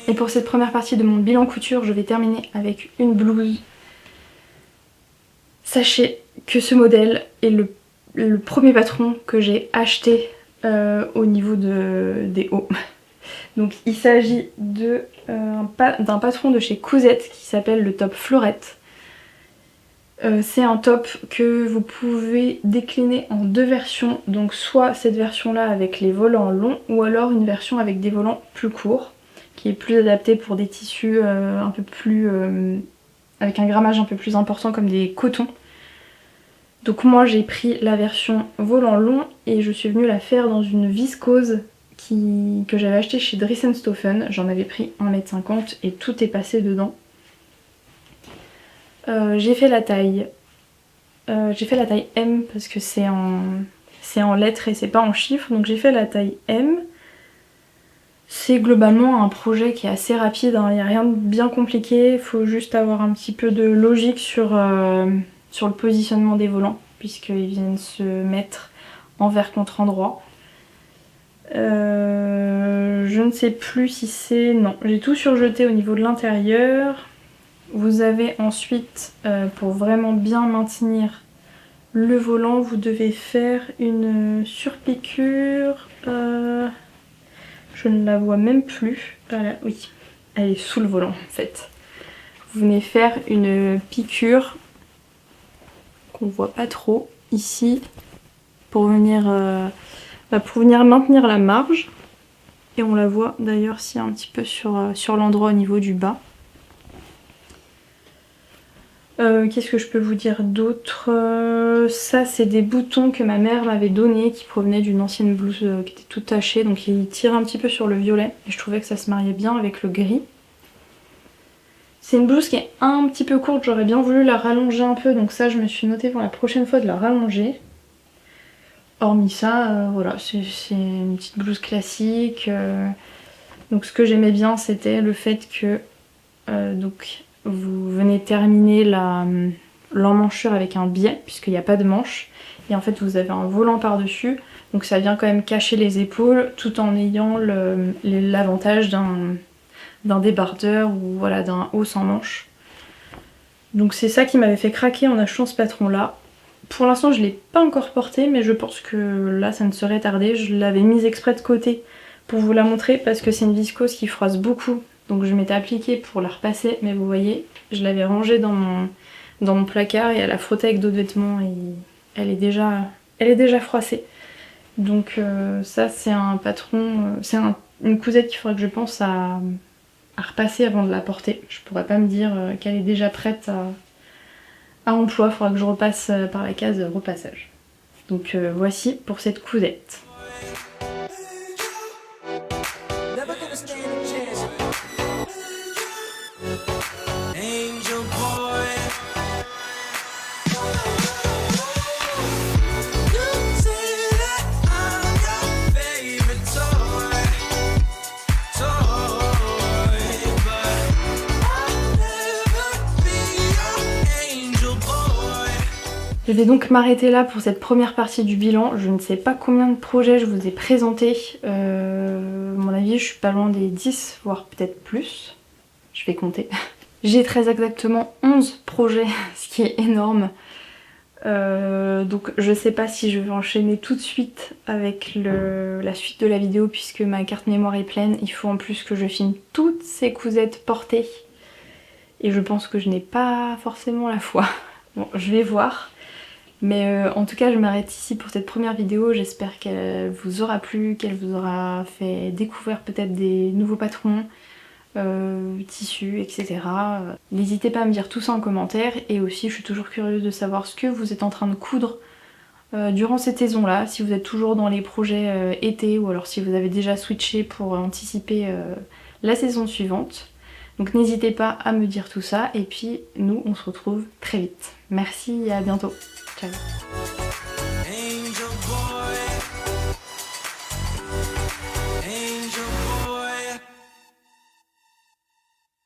Et pour cette première partie de mon bilan couture, je vais terminer avec une blouse. Sachez que ce modèle est le premier patron que j'ai acheté au niveau des hauts. Donc il s'agit d'un patron de chez Cousette qui s'appelle le top Florette. C'est un top que vous pouvez décliner en deux versions, donc soit cette version là avec les volants longs ou alors une version avec des volants plus courts, qui est plus adaptée pour des tissus un peu plus avec un grammage un peu plus important comme des cotons. Donc moi j'ai pris la version volant long et je suis venue la faire dans une viscose que j'avais acheté chez Dressenstoffen. J'en avais pris 1,50 m et tout est passé dedans. J'ai fait la taille M parce que c'est en lettres et c'est pas en chiffres, donc j'ai fait la taille M. C'est globalement un projet qui est assez rapide, hein. Il n'y a rien de bien compliqué, il faut juste avoir un petit peu de logique sur le positionnement des volants, puisqu'ils viennent se mettre envers contre endroit. Je ne sais plus si c'est... Non, j'ai tout surjeté au niveau de l'intérieur. Vous avez ensuite, pour vraiment bien maintenir le volant, vous devez faire une surpiqûre. Je ne la vois même plus. Voilà, oui, elle est sous le volant en fait. Vous venez faire une piqûre qu'on voit pas trop ici pour venir maintenir la marge. Et on la voit d'ailleurs ici un petit peu sur l'endroit au niveau du bas. Qu'est-ce que je peux vous dire d'autre? Ça c'est des boutons que ma mère m'avait donnés qui provenaient d'une ancienne blouse qui était toute tachée, donc ils tirent un petit peu sur le violet et je trouvais que ça se mariait bien avec le gris. C'est une blouse qui est un petit peu courte, j'aurais bien voulu la rallonger un peu, donc ça je me suis notée pour la prochaine fois de la rallonger. Hormis ça, voilà, c'est une petite blouse classique. Donc ce que j'aimais bien c'était le fait que donc vous venez terminer l'emmanchure avec un biais puisqu'il n'y a pas de manche et en fait vous avez un volant par dessus, donc ça vient quand même cacher les épaules tout en ayant l'avantage d'un débardeur ou voilà, d'un haut sans manche. Donc c'est ça qui m'avait fait craquer en achetant ce patron là. Pour l'instant je ne l'ai pas encore porté mais je pense que là ça ne serait tardé. Je l'avais mise exprès de côté pour vous la montrer parce que c'est une viscose qui froisse beaucoup. Donc je m'étais appliquée pour la repasser, mais vous voyez, je l'avais rangée dans mon placard et à la frotter avec d'autres vêtements et elle est déjà froissée. Donc ça c'est un patron, c'est une cousette qu'il faudrait que je pense à repasser avant de la porter. Je pourrais pas me dire qu'elle est déjà prête à emploi, il faudra que je repasse par la case repassage. Donc voici pour cette cousette. Je vais donc m'arrêter là pour cette première partie du bilan. Je ne sais pas combien de projets je vous ai présentés. À mon avis, je suis pas loin des 10, voire peut-être plus. Je vais compter. J'ai très exactement 11 projets, ce qui est énorme. Donc je sais pas si je vais enchaîner tout de suite avec la suite de la vidéo puisque ma carte mémoire est pleine. Il faut en plus que je filme toutes ces cousettes portées. Et je pense que je n'ai pas forcément la foi. Bon, je vais voir. Mais en tout cas je m'arrête ici pour cette première vidéo, j'espère qu'elle vous aura plu, qu'elle vous aura fait découvrir peut-être des nouveaux patrons, tissus, etc. N'hésitez pas à me dire tout ça en commentaire et aussi je suis toujours curieuse de savoir ce que vous êtes en train de coudre durant cette saison là, si vous êtes toujours dans les projets été ou alors si vous avez déjà switché pour anticiper la saison suivante. Donc n'hésitez pas à me dire tout ça et puis nous on se retrouve très vite. Merci et à bientôt. Ciao.